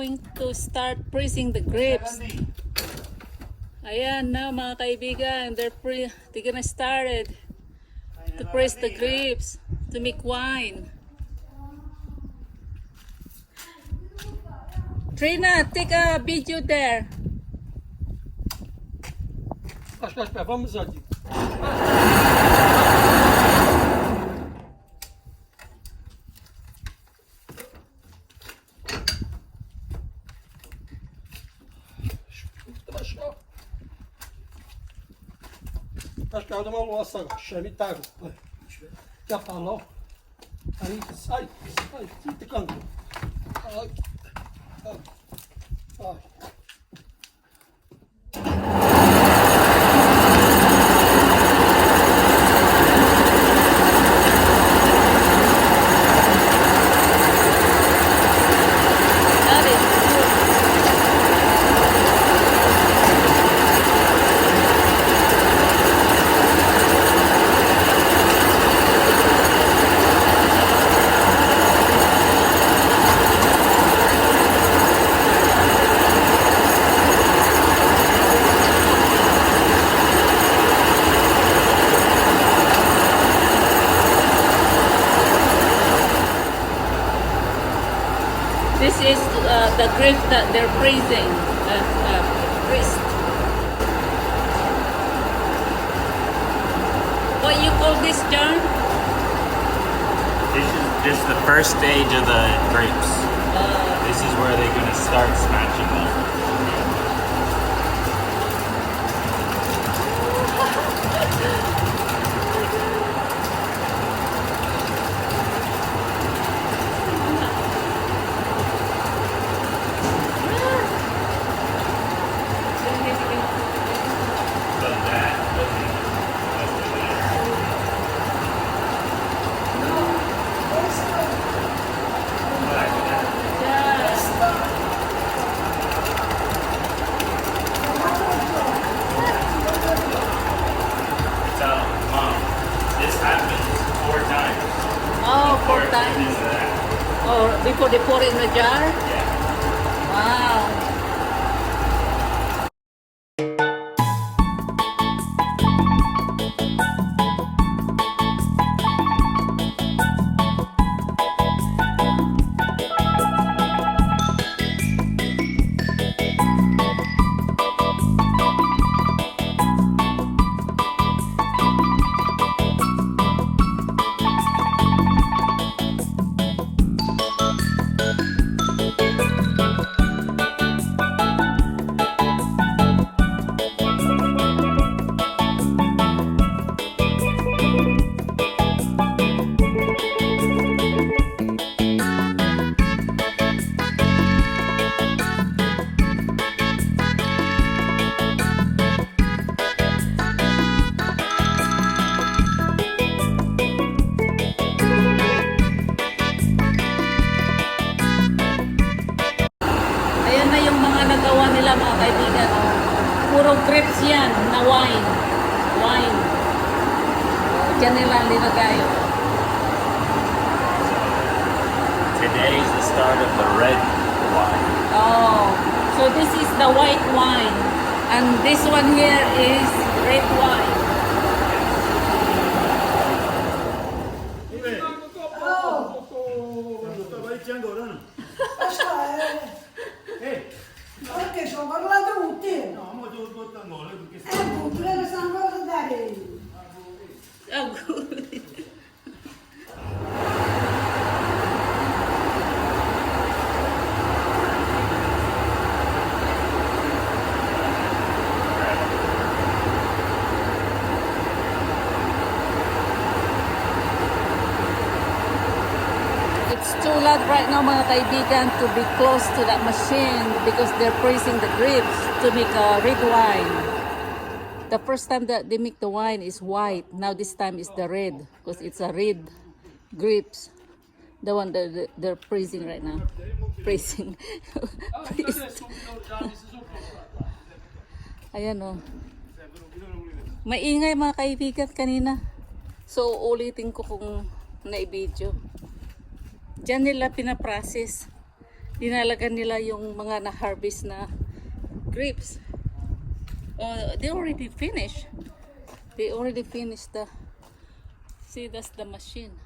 going to start pressing the grapes. Ayan na mga kaibigan, they're gonna start to press the grapes to make wine. Trina, take a video there. Kaç, vamos ali. Acho que eu dou uma louça agora, chame tá. Já falou. Aí, sai, fica canto. Ai, ai, ai. This is the grape that they're praising. Pressed. What you call this, John? This is just the first stage of the grapes. This is where they're going to start smashing them. This happens 4 times. Oh, 4 Into times. that. Oh, before they pour it in the jar? Yeah. Wow. Ayan na yung mga nagawa nila mga kaibigan. Puro grapes yan na wine. Wine. Diyan nila linagay. Today is the start of the red wine. Oh, so this is the white wine. And this one here is red wine. Perché sono parlato tutti. No, ma devo portare male perché Pure stanno cosa dare. Oh, good. It's too loud right now mga kaibigan to be close to that machine because they're pressing the grapes to make a red wine. The first time that they make the wine is white. Now this time is the red because it's a red grapes. The one that they're praising right now. Praising. Ayan o. Maingay mga kaibigan kanina. So ulitin ko kung na-video. Diyan nila pinaprocess dinalagan nila yung mga na-harvest na grapes. They already finished. They already finished the... See, that's the machine.